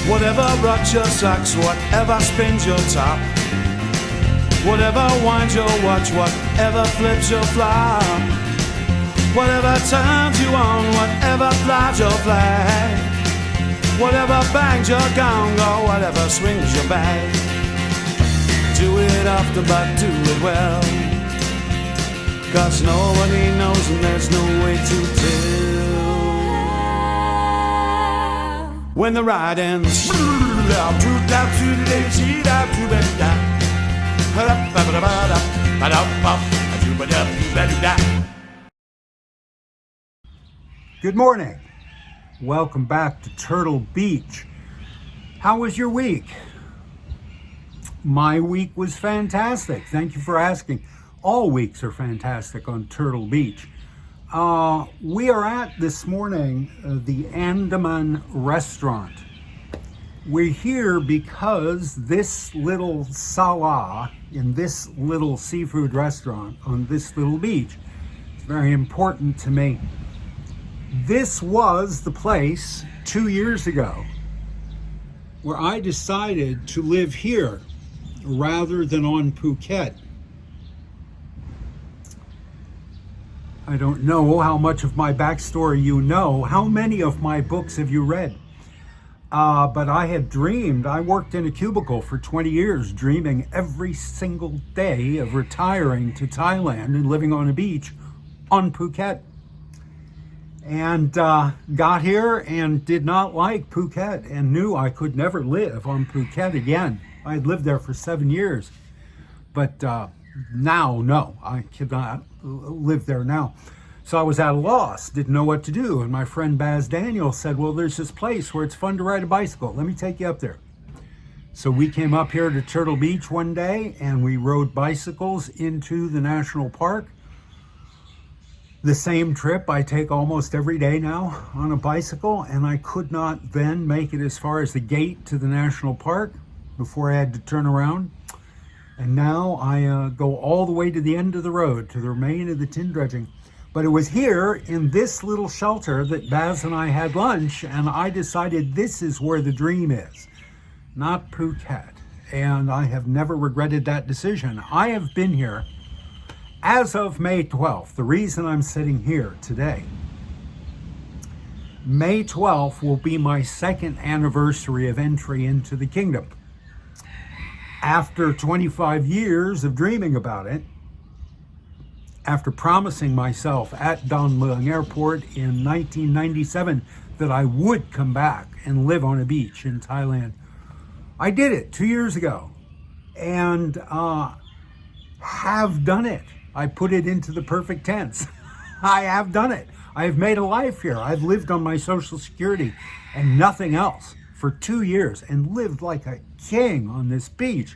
Whatever rocks your socks, whatever spins your top, whatever winds your watch, whatever flips your flop, whatever turns you on, whatever flies your flag, whatever bangs your gong, or whatever swings your bag. Do it often, but do it well, 'cause nobody knows and there's no way to tell. When the ride ends, good morning. Welcome back to Turtle Beach. How was your week? My week was fantastic. Thank you for asking. All weeks are fantastic on Turtle Beach. We are at this morning the Andaman restaurant. We're here because this little sala in this little seafood restaurant on this little beach is very important to me. This was the place 2 years ago where I decided to live here rather than on Phuket. I don't know how much of my backstory you know. How many of my books have you read? But I had dreamed, I worked in a cubicle for 20 years, dreaming every single day of retiring to Thailand and living on a beach on Phuket. And got here and did not like Phuket and knew I could never live on Phuket again. I had lived there for 7 years, but now, no, I cannot live there now. So I was at a loss, didn't know what to do. And my friend Baz Daniel said, well, there's this place where it's fun to ride a bicycle. Let me take you up there. So we came up here to Turtle Beach one day and we rode bicycles into the national park. The same trip I take almost every day now on a bicycle, and I could not then make it as far as the gate to the national park before I had to turn around. And now I go all the way to the end of the road, to the remain of the tin dredging. But it was here in this little shelter that Baz and I had lunch, and I decided this is where the dream is, not Phuket. And I have never regretted that decision. I have been here as of May 12th, the reason I'm sitting here today. May 12th will be my second anniversary of entry into the kingdom. After 25 years of dreaming about it, after promising myself at Don Mueang Airport in 1997 that I would come back and live on a beach in Thailand, I did it 2 years ago and have done it. I put it into the perfect tense. I have done it. I have made a life here. I've lived on my Social Security and nothing else for 2 years and lived like a king on this beach.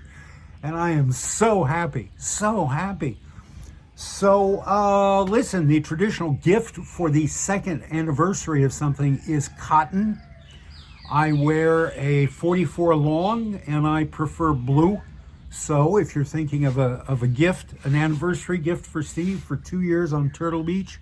And I am so happy, so happy. So listen, the traditional gift for the second anniversary of something is cotton. I wear a 44 long and I prefer blue. So if you're thinking of a gift, an anniversary gift for Steve for 2 years on Turtle Beach,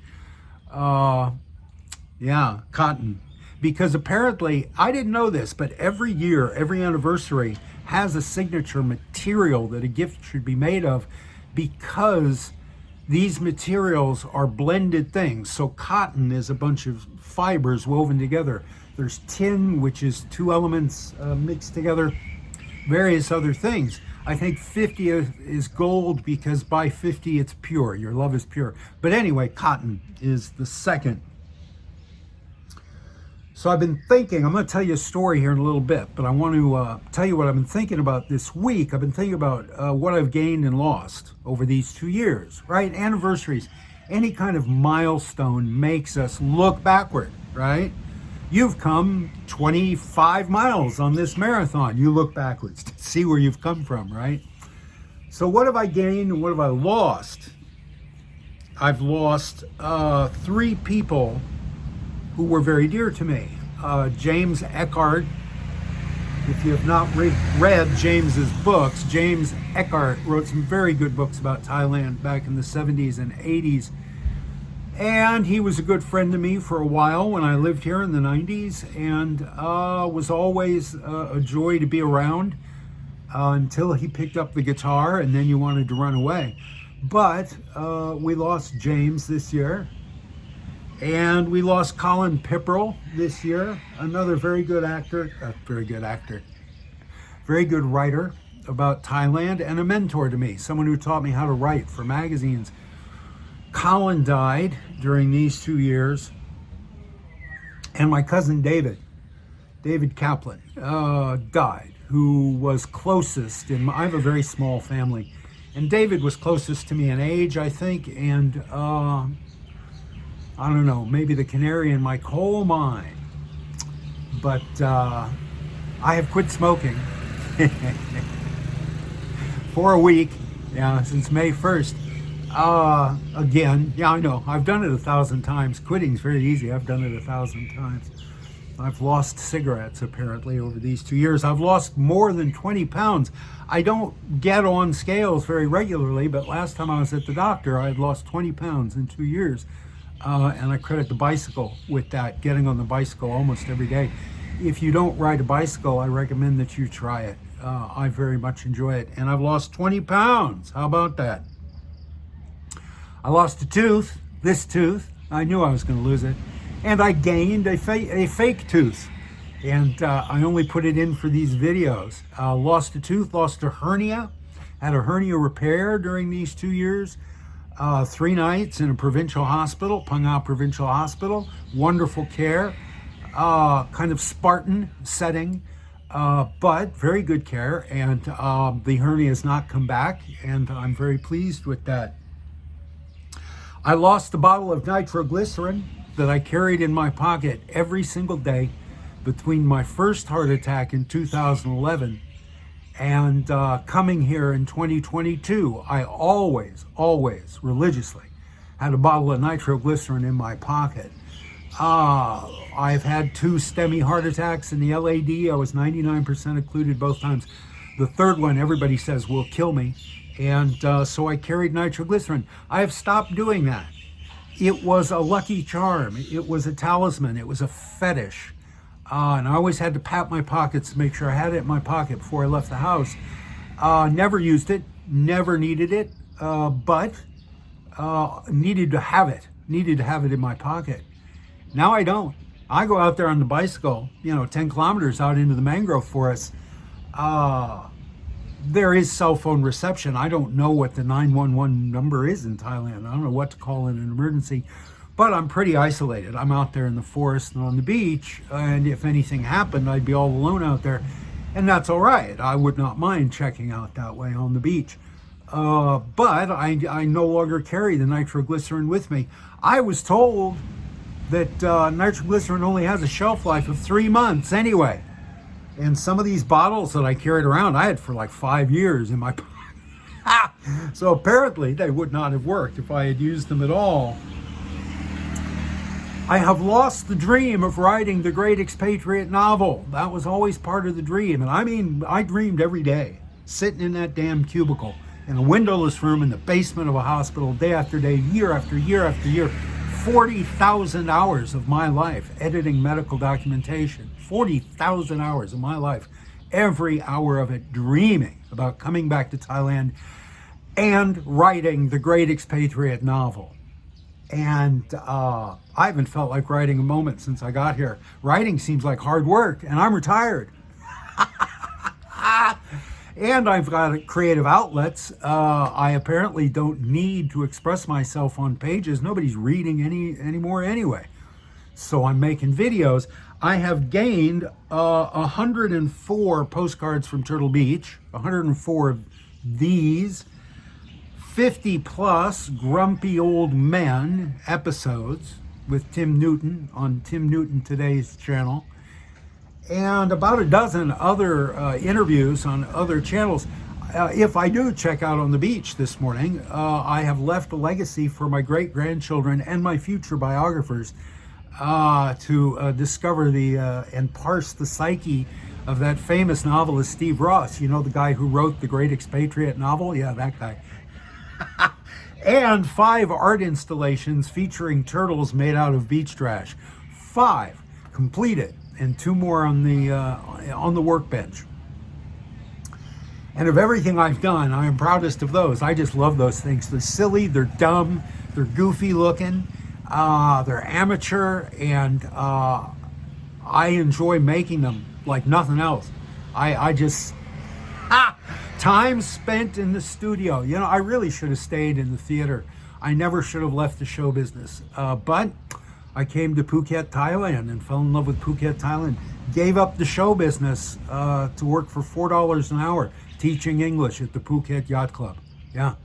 yeah, cotton. Because apparently, I didn't know this, but every year, every anniversary has a signature material that a gift should be made of, because these materials are blended things. So cotton is a bunch of fibers woven together. There's tin, which is two elements mixed together, various other things. I think 50 is gold because by 50 it's pure. Your love is pure. But anyway, cotton is the second. So I've been thinking, I'm going to tell you a story here in a little bit, but I want to tell you what I've been thinking about this week. I've been thinking about what I've gained and lost over these 2 years, right? Anniversaries, any kind of milestone makes us look backward, right? You've come 25 miles on this marathon. You look backwards to see where you've come from, right? So what have I gained and what have I lost? I've lost 3 people who were very dear to me. James Eckhart. If you have not read James's books, James Eckhart wrote some very good books about Thailand back in the 70s and 80s. And he was a good friend to me for a while when I lived here in the 90s, and was always a joy to be around until he picked up the guitar, and then you wanted to run away. But we lost James this year, and we lost Colin Pipperell this year, another very good writer about Thailand, and a mentor to me, someone who taught me how to write for magazines. Colin died during these 2 years, and my cousin David Kaplan, died, who was closest I have a very small family, and David was closest to me in age, I think, and I don't know, maybe the canary in my coal mine. But I have quit smoking for a week, since May 1st. Again, I know, I've done it 1,000 times. Quitting's very easy. I've done it 1,000 times. I've lost cigarettes, apparently, over these 2 years. I've lost more than 20 pounds. I don't get on scales very regularly, but last time I was at the doctor, I had lost 20 pounds in 2 years. And I credit the bicycle with that, getting on the bicycle almost every day. If you don't ride a bicycle, I recommend that you try it. I very much enjoy it. And I've lost 20 pounds. How about that? I lost a tooth, this tooth. I knew I was going to lose it. And I gained a fake tooth. And I only put it in for these videos. Lost a tooth, lost a hernia. Had a hernia repair during these 2 years. 3 nights in a provincial hospital, Pangao Provincial Hospital. Wonderful care. Kind of Spartan setting. But very good care. And the hernia has not come back. And I'm very pleased with that. I lost a bottle of nitroglycerin that I carried in my pocket every single day between my first heart attack in 2011 and coming here in 2022. I always religiously had a bottle of nitroglycerin in my pocket. I've had 2 STEMI heart attacks in the LAD. I was 99% occluded both times. The third one, everybody says, will kill me. And so I carried nitroglycerin. I have stopped doing that. It was a lucky charm. It was a talisman. It was a fetish. And I always had to pat my pockets to make sure I had it in my pocket before I left the house. Never used it, never needed it, but needed to have it. Needed to have it in my pocket. Now I don't. I go out there on the bicycle, 10 kilometers out into the mangrove forest. There is cell phone reception. I don't know what the 911 number is in Thailand. I don't know what to call in an emergency, but I'm pretty isolated. I'm out there in the forest and on the beach, and if anything happened, I'd be all alone out there, and that's all right. I would not mind checking out that way on the beach. But I no longer carry the nitroglycerin with me. I was told that nitroglycerin only has a shelf life of 3 months anyway. And some of these bottles that I carried around, I had for like 5 years in my pocket. So apparently they would not have worked if I had used them at all. I have lost the dream of writing the great expatriate novel. That was always part of the dream. And I dreamed every day, sitting in that damn cubicle in a windowless room in the basement of a hospital, day after day, year after year after year. 40,000 hours of my life editing medical documentation. 40,000 hours of my life, every hour of it dreaming about coming back to Thailand and writing the great expatriate novel. And I haven't felt like writing a moment since I got here. Writing seems like hard work, and I'm retired. And I've got creative outlets. I apparently don't need to express myself on pages. Nobody's reading anymore anyway. So I'm making videos. I have gained 104 postcards from Turtle Beach, 104 of these, 50 plus grumpy old men episodes with Tim Newton on Tim Newton Today's channel, and about a dozen other interviews on other channels. If I do check out on the beach this morning, I have left a legacy for my great-grandchildren and my future biographers to discover and parse the psyche of that famous novelist Steve Rosse. You know, the guy who wrote the great expatriate novel? Yeah, that guy. and 5 art installations featuring turtles made out of beach trash. 5 completed, and 2 more on the workbench. And of everything I've done, I am proudest of those. I just love those things. They're silly, they're dumb, they're goofy looking, they're amateur, and I enjoy making them like nothing else. I just, time spent in the studio. You know, I really should have stayed in the theater. I never should have left the show business. But I came to Phuket, Thailand, and fell in love with Phuket, Thailand. Gave up the show business to work for $4 an hour, teaching English at the Phuket Yacht Club. Yeah.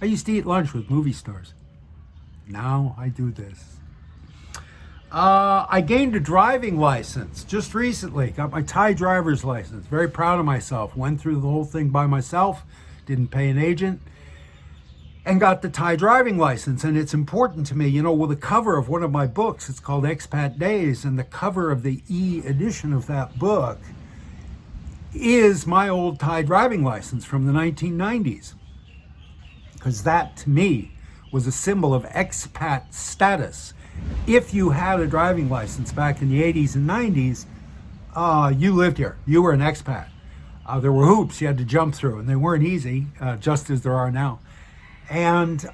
I used to eat lunch with movie stars. Now I do this. I gained a driving license just recently. Got my Thai driver's license. Very proud of myself. Went through the whole thing by myself. Didn't pay an agent. And got the Thai driving license. And it's important to me, you know, with the cover of one of my books, it's called Expat Days, and the cover of the e-edition of that book is my old Thai driving license from the 1990s. Because that, to me, was a symbol of expat status. If you had a driving license back in the 80s and 90s, you lived here. You were an expat. There were hoops you had to jump through, and they weren't easy, just as there are now. And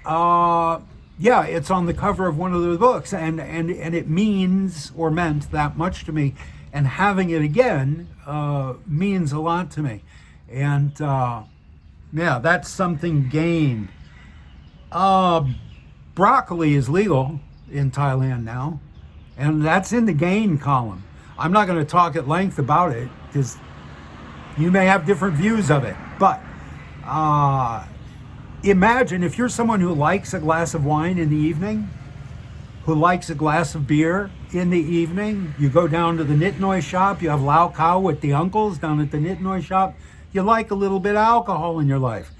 yeah, it's on the cover of one of the books, and it means, or meant, that much to me. And having it again means a lot to me. And yeah, that's something gained. Broccoli is legal in Thailand now, and that's in the gain column. I'm not going to talk at length about it because you may have different views of it, but imagine if you're someone who likes a glass of wine in the evening, who likes a glass of beer in the evening, you go down to the Nit Noi shop, you have Lao Khao with the uncles down at the Nit Noi shop, you like a little bit of alcohol in your life.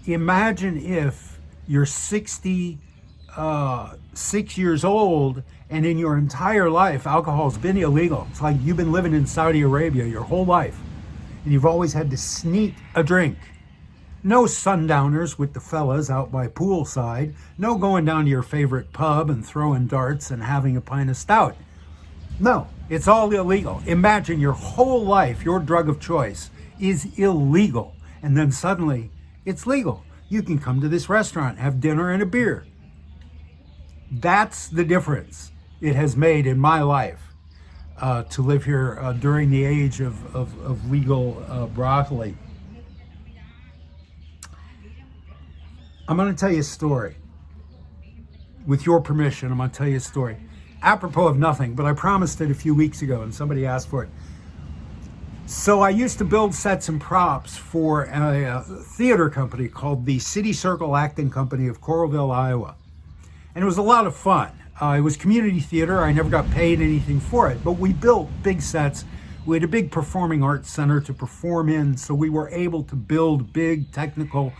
Imagine if you're 66 years old, and in your entire life, alcohol's been illegal. It's like you've been living in Saudi Arabia your whole life, and you've always had to sneak a drink. No sundowners with the fellas out by poolside. No going down to your favorite pub and throwing darts and having a pint of stout. No, it's all illegal. Imagine your whole life, your drug of choice is illegal, and then suddenly it's legal. You can come to this restaurant, have dinner and a beer. That's the difference it has made in my life to live here during the age of legal broccoli. I'm going to tell you a story. With your permission, I'm going to tell you a story. Apropos of nothing, but I promised it a few weeks ago and somebody asked for it. So I used to build sets and props for a theater company called the City Circle Acting Company of Coralville, Iowa. And it was a lot of fun. It was community theater. I never got paid anything for it, but we built big sets. We had a big performing arts center to perform in, so we were able to build big technical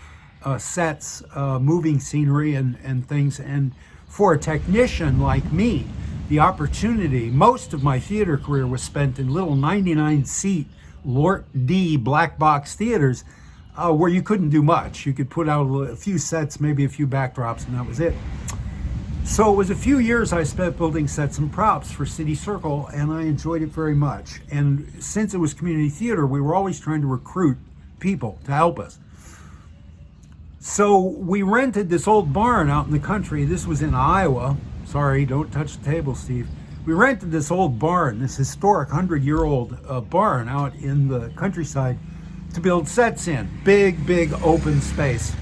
sets, moving scenery and things. And for a technician like me, the opportunity, most of my theater career was spent in little 99-seat Lort D black box theaters where you couldn't do much. You could put out a few sets, maybe a few backdrops, and that was it. So it was a few years I spent building sets and props for City Circle, and I enjoyed it very much. And since it was community theater, we were always trying to recruit people to help us. So we rented this old barn out in the country. This was in Iowa. Sorry, don't touch the table, Steve. We rented this old barn, this historic 100-year-old barn out in the countryside to build sets in. Big, big open space.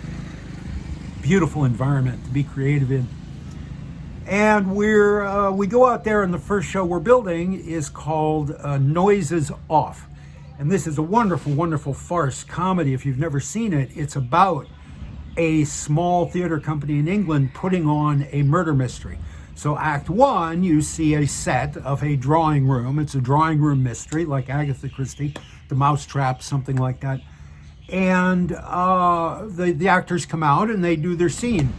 Beautiful environment to be creative in. And we go out there, and the first show we're building is called Noises Off. And this is a wonderful, wonderful farce comedy. If you've never seen it, it's about a small theater company in England putting on a murder mystery. So Act 1, you see a set of a drawing room. It's a drawing room mystery, like Agatha Christie, The Mousetrap, something like that. And the actors come out and they do their scene.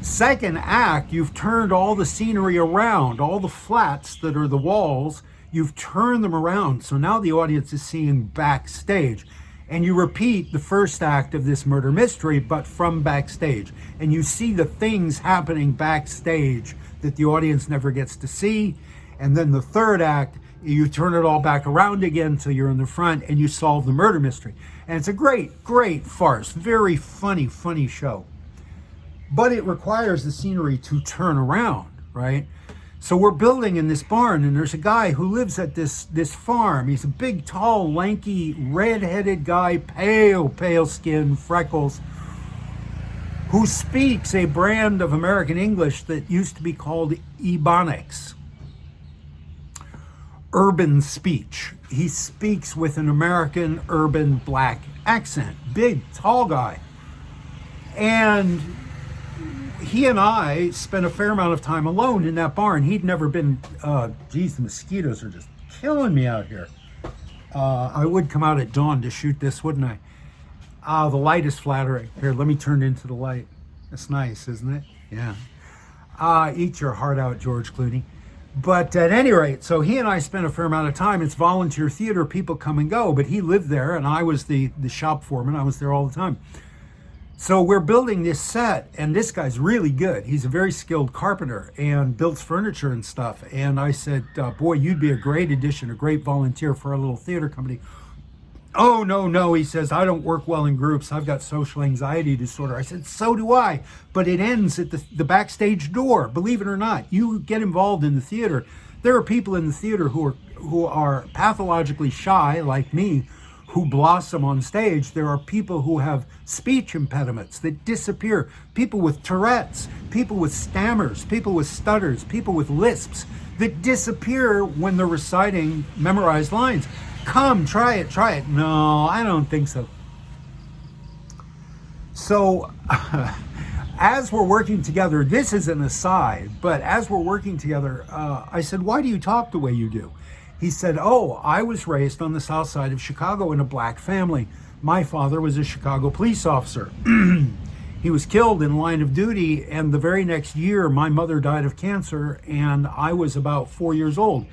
Second act, you've turned all the scenery around, all the flats that are the walls, you've turned them around. So now the audience is seeing backstage. And you repeat the first act of this murder mystery, but from backstage. And you see the things happening backstage that the audience never gets to see. And then the third act, you turn it all back around again till you're in the front and you solve the murder mystery. And it's a great, great farce. Very funny, funny show. But it requires the scenery to turn around, right? So we're building in this barn, and there's a guy who lives at this farm. He's a big, tall, lanky, red-headed guy, pale skin, freckles, who speaks a brand of American English that used to be called Ebonics. Urban speech. He speaks with an American urban black accent. Big, tall guy. And he and I spent a fair amount of time alone in that barn. He'd never been, geez, the mosquitoes are just killing me out here. I would come out at dawn to shoot this, wouldn't I? The light is flattering. Here, let me turn into the light. That's nice, isn't it? Yeah. Eat your heart out, George Clooney. But at any rate, so he and I spent a fair amount of time. It's volunteer theater, people come and go, but he lived there and I was the shop foreman. I was there all the time. So we're building this set, and this guy's really good. He's a very skilled carpenter and builds furniture and stuff. And I said, boy, you'd be a great addition, a great volunteer for our little theater company. Oh, no, he says, I don't work well in groups. I've got social anxiety disorder. I said, so do I. But it ends at the backstage door, believe it or not. You get involved in the theater. There are people in the theater who are pathologically shy, like me, who blossom on stage. There are people who have speech impediments that disappear. People with Tourette's, people with stammers, people with stutters, people with lisps that disappear when they're reciting memorized lines. Come, try it. No, I don't think so. So as we're working together, this is an aside, but as we're working together, I said, why do you talk the way you do? He said, I was raised on the south side of Chicago in a black family. My father was a Chicago police officer. He was killed in line of duty, and the very next year, my mother died of cancer, and I was about 4 years old.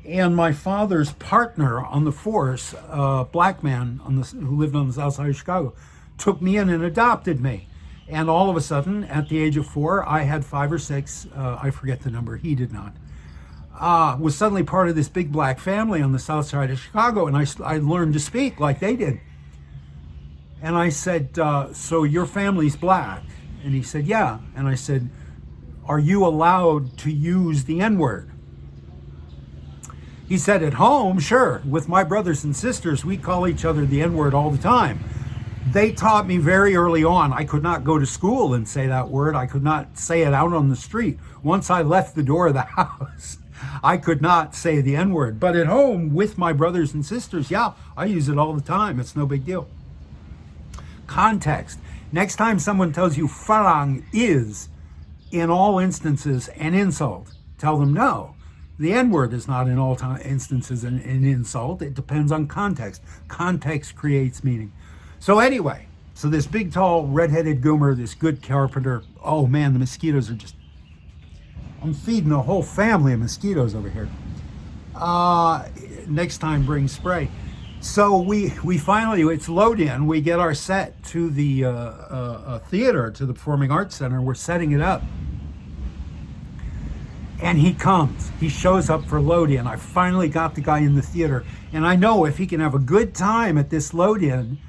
And my father's partner on the force, a black man who lived on the south side of Chicago, took me in and adopted me. And all of a sudden, at the age of 4, I had 5 or 6, I forget the number, he did not, was suddenly part of this big black family on the south side of Chicago, and I learned to speak like they did. And I said, so your family's black? And he said, yeah. And I said, are you allowed to use the N-word? He said, at home, sure. With my brothers and sisters, we call each other the N-word all the time. They taught me very early on. I could not go to school and say that word. I could not say it out on the street. Once I left the door of the house, I could not say the N-word. But at home, with my brothers and sisters, yeah, I use it all the time. It's no big deal. Context. Next time someone tells you farang is, in all instances, an insult, tell them no. The N-word is not in all instances an insult. It depends on context. Context creates meaning. So anyway, so this big, tall, red-headed goomer, this good carpenter, oh man, the mosquitoes are just, I'm feeding a whole family of mosquitoes over here. Next time, bring spray. So we finally, it's load in, we get our set to the theater, to the Performing Arts Center. We're setting it up. And he comes, he shows up for load in. I finally got the guy in the theater. And I know if he can have a good time at this load in,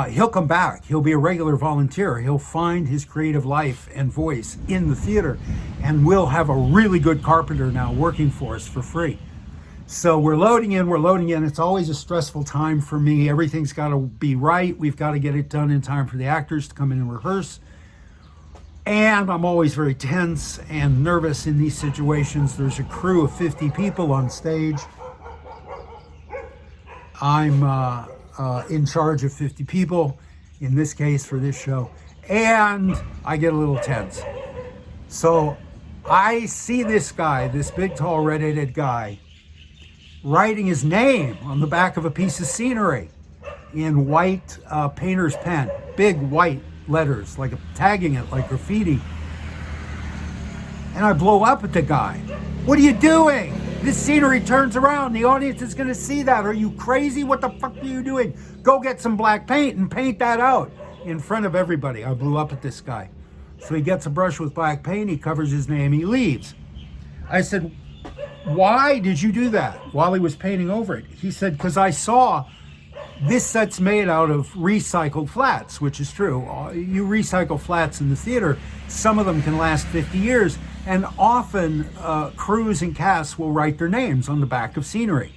he'll come back. He'll be a regular volunteer. He'll find his creative life and voice in the theater. And we'll have a really good carpenter now working for us for free. So we're loading in. It's always a stressful time for me. Everything's got to be right. We've got to get it done in time for the actors to come in and rehearse. And I'm always very tense and nervous in these situations. There's a crew of 50 people on stage. I'm in charge of 50 people, in this case for this show, and I get a little tense. So I see this guy, this big, tall, red-headed guy, writing his name on the back of a piece of scenery in white painter's pen, big white letters, like tagging it like graffiti. And I blow up at the guy. What are you doing? This scenery turns around. The audience is going to see that. Are you crazy? What the fuck are you doing? Go get some black paint and paint that out in front of everybody. I blew up at this guy. So he gets a brush with black paint. He covers his name. He leaves. I said, why did you do that while he was painting over it? He said, because I saw this set's made out of recycled flats, which is true. You recycle flats in the theater. Some of them can last 50 years. And often crews and casts will write their names on the back of scenery.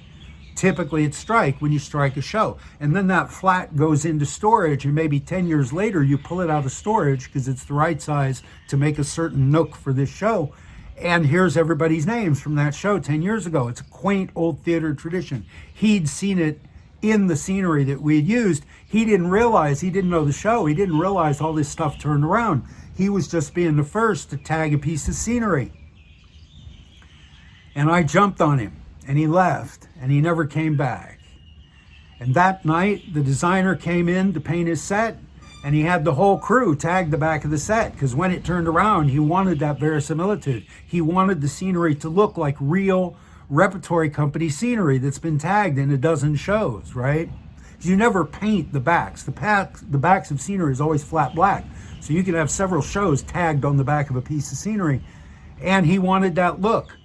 Typically it's strike when you strike a show. And then that flat goes into storage, and maybe 10 years later you pull it out of storage because it's the right size to make a certain nook for this show. And here's everybody's names from that show 10 years ago. It's a quaint old theater tradition. He'd seen it in the scenery that we had used. He didn't realize, he didn't know the show. He didn't realize all this stuff turned around. He was just being the first to tag a piece of scenery. And I jumped on him, and he left, and he never came back. And that night, the designer came in to paint his set, and he had the whole crew tag the back of the set, because when it turned around, he wanted that verisimilitude. He wanted the scenery to look like real repertory company scenery that's been tagged in a dozen shows, right? You never paint the backs. The backs of scenery is always flat black. So you can have several shows tagged on the back of a piece of scenery. And he wanted that look.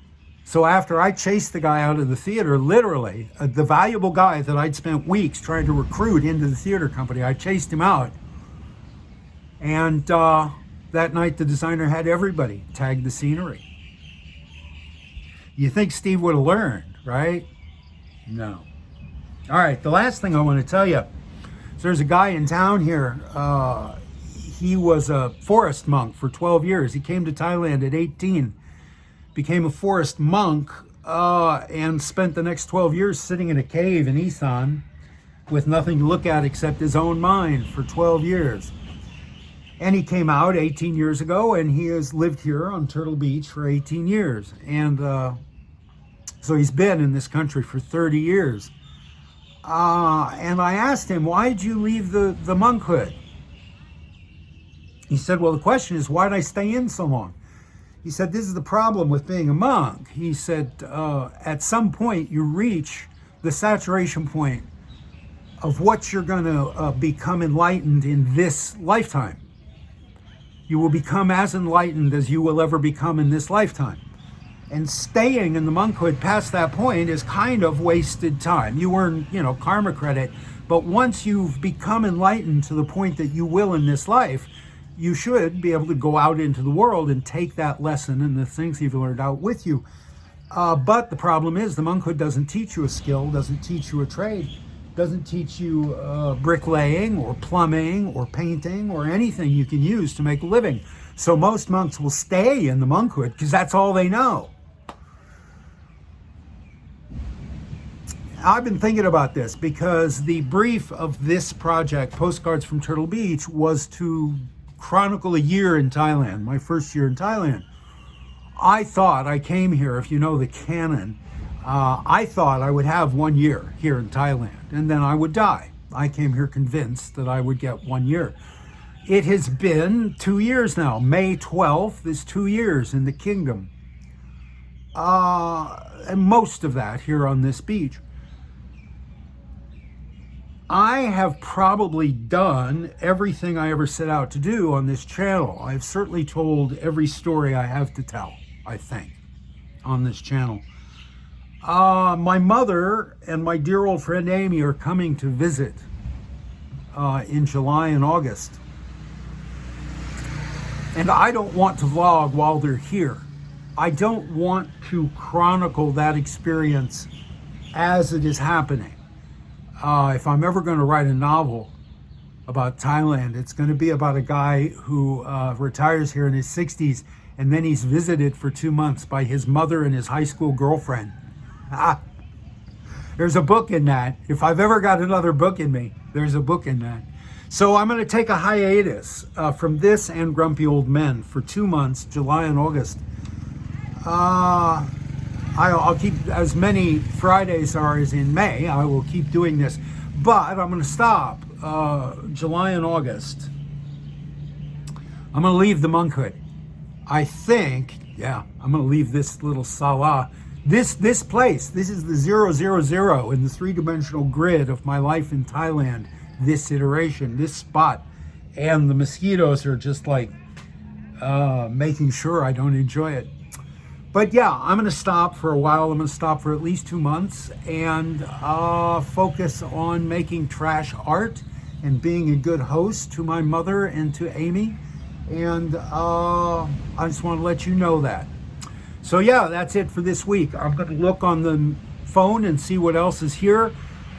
So after I chased the guy out of the theater, literally, the valuable guy that I'd spent weeks trying to recruit into the theater company, I chased him out. And that night the designer had everybody tag the scenery. You think Steve would have learned, right? No. All right, the last thing I want to tell you, so there's a guy in town here. He was a forest monk for 12 years. He came to Thailand at 18, became a forest monk, and spent the next 12 years sitting in a cave in Isan with nothing to look at except his own mind for 12 years. And he came out 18 years ago, and he has lived here on Turtle Beach for 18 years. And so he's been in this country for 30 years. And I asked him, why did you leave the monkhood? He said, well, the question is, why did I stay in so long? He said, this is the problem with being a monk. He said, at some point you reach the saturation point of what you're going to become enlightened in this lifetime. You will become as enlightened as you will ever become in this lifetime. And staying in the monkhood past that point is kind of wasted time. You earn, karma credit, but once you've become enlightened to the point that you will in this life, you should be able to go out into the world and take that lesson and the things you've learned out with you. But the problem is the monkhood doesn't teach you a skill, doesn't teach you a trade, doesn't teach you bricklaying or plumbing or painting or anything you can use to make a living. So most monks will stay in the monkhood because that's all they know. I've been thinking about this because the brief of this project, Postcards from Turtle Beach, was to chronicle a year in Thailand, my first year in Thailand. I thought I came here, if you know the canon, I thought I would have 1 year here in Thailand and then I would die. I came here convinced that I would get 1 year. It has been 2 years now. May 12th is 2 years in the kingdom. And most of that here on this beach. I have probably done everything I ever set out to do on this channel. I've certainly told every story I have to tell, I think, on this channel. My mother and my dear old friend Amy are coming to visit in July and August. And I don't want to vlog while they're here. I don't want to chronicle that experience as it is happening. If I'm ever going to write a novel about Thailand, it's going to be about a guy who retires here in his 60s, and then he's visited for 2 months by his mother and his high school girlfriend. There's a book in that. If I've ever got another book in me, there's a book in that. So I'm going to take a hiatus from this and Grumpy Old Men for 2 months, July and August. I'll keep as many Fridays are as in May. I will keep doing this, but I'm going to stop July and August. I'm going to leave the monkhood. I think, I'm going to leave this little sala This place, this is the 000 in the three-dimensional grid of my life in Thailand. This iteration, this spot, and the mosquitoes are just like making sure I don't enjoy it. But yeah, I'm going to stop for a while. I'm going to stop for at least 2 months and focus on making trash art and being a good host to my mother and to Amy. And I just want to let you know that. So yeah, that's it for this week. I'm going to look on the phone and see what else is here.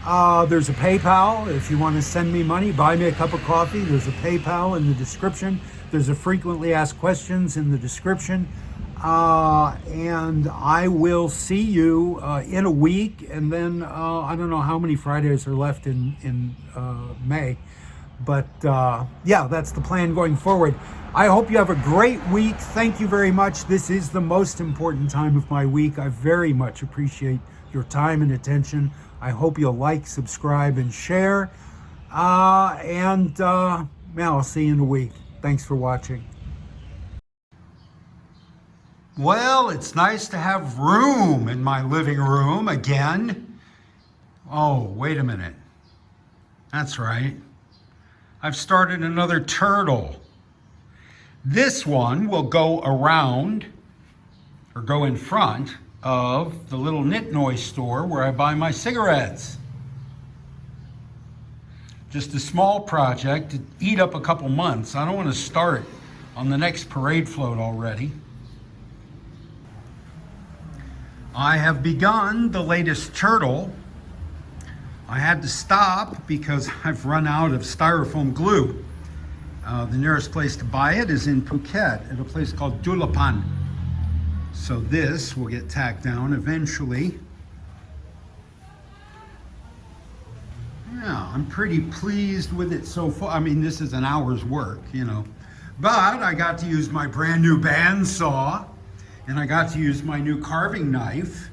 There's a PayPal if you want to send me money, buy me a cup of coffee. There's a PayPal in the description. There's a frequently asked questions in the description. And I will see you in a week, and then I don't know how many Fridays are left in May, but yeah, that's the plan going forward. I hope you have a great week. Thank you very much. This is the most important time of my week. I very much appreciate your time and attention. I hope you'll like, subscribe, and share. Yeah, I'll see you in a week. Thanks for watching. Well, it's nice to have room in my living room again. Oh, wait a minute. That's right. I've started another turtle. This one will go around, or go in front of the little knit noise store where I buy my cigarettes. Just a small project to eat up a couple months. I don't want to start on the next parade float already. I have begun the latest turtle. I had to stop because I've run out of styrofoam glue. The nearest place to buy it is in Phuket at a place called Dulapan. So this will get tacked down eventually. Yeah, I'm pretty pleased with it so far. I mean, this is an hour's work, you know. But I got to use my brand new bandsaw. And I got to use my new carving knife.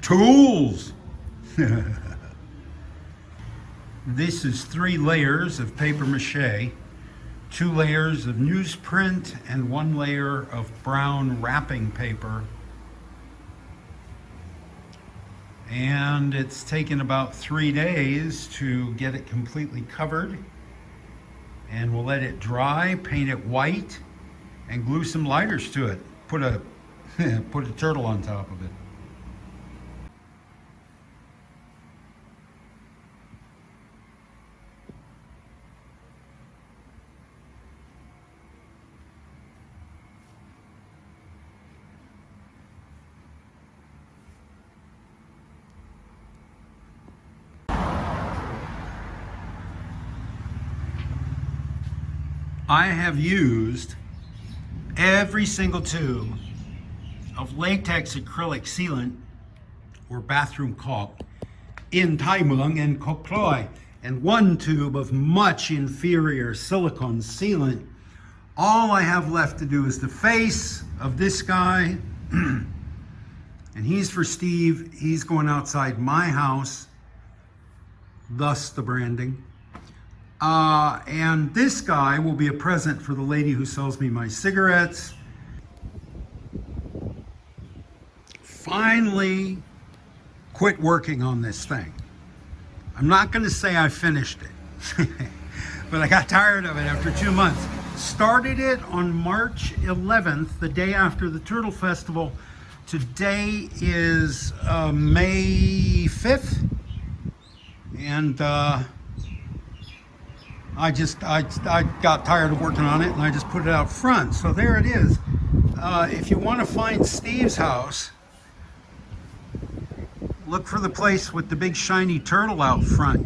Tools! This is 3 layers of paper mache, 2 layers of newsprint, and 1 layer of brown wrapping paper. And it's taken about 3 days to get it completely covered. And we'll let it dry, paint it white, and glue some lighters to it. Put a turtle on top of it. I have used every single tube of latex acrylic sealant or bathroom caulk in Thai Muang and Kok Kloi, and 1 tube of much inferior silicone sealant. All I have left to do is the face of this guy, and he's for Steve. He's going outside my house, thus the branding. And this guy will be a present for the lady who sells me my cigarettes. Finally quit working on this thing. I'm not going to say I finished it, but I got tired of it after 2 months. Started it on March 11th, the day after the Turtle Festival. Today is May 5th, and I got tired of working on it, and I just put it out front. So there it is. If you want to find Steve's house, look for the place with the big shiny turtle out front.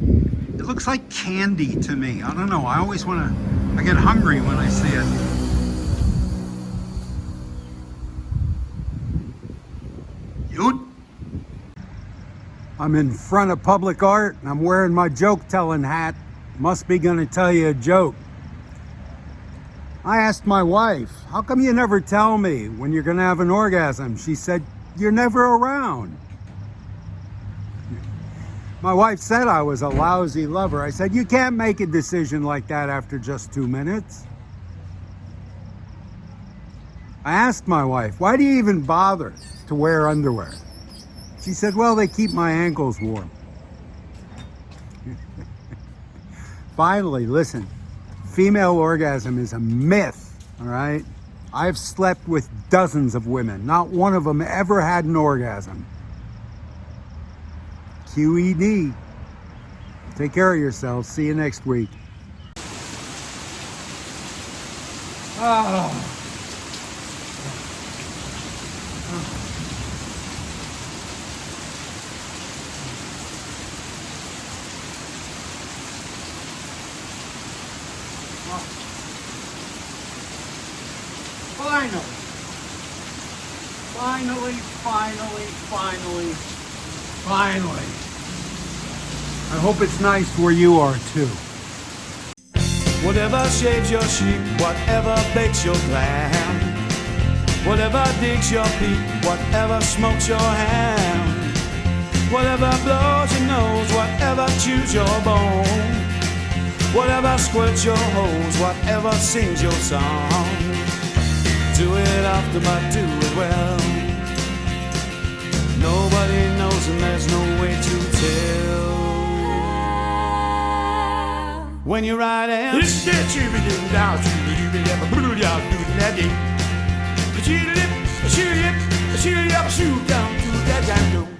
It looks like candy to me. I don't know. I always I get hungry when I see it. I'm in front of public art, and I'm wearing my joke-telling hat. Must be gonna tell you a joke. I asked my wife, how come you never tell me when you're gonna have an orgasm? She said, you're never around. My wife said I was a lousy lover. I said, you can't make a decision like that after just 2 minutes. I asked my wife, why do you even bother to wear underwear? She said, well, they keep my ankles warm. Finally, listen, female orgasm is a myth, all right? I've slept with dozens of women. Not one of them ever had an orgasm. QED. Take care of yourselves. See you next week. Oh. Finally. I hope it's nice where you are too. Whatever shaves your sheep, whatever bakes your lamb, whatever digs your peat, whatever smokes your ham, whatever blows your nose, whatever chews your bone, whatever squirts your hose, whatever sings your song. Do it often, but do it well. Nobody knows and there's no way to tell. When you're riding, shoot down to that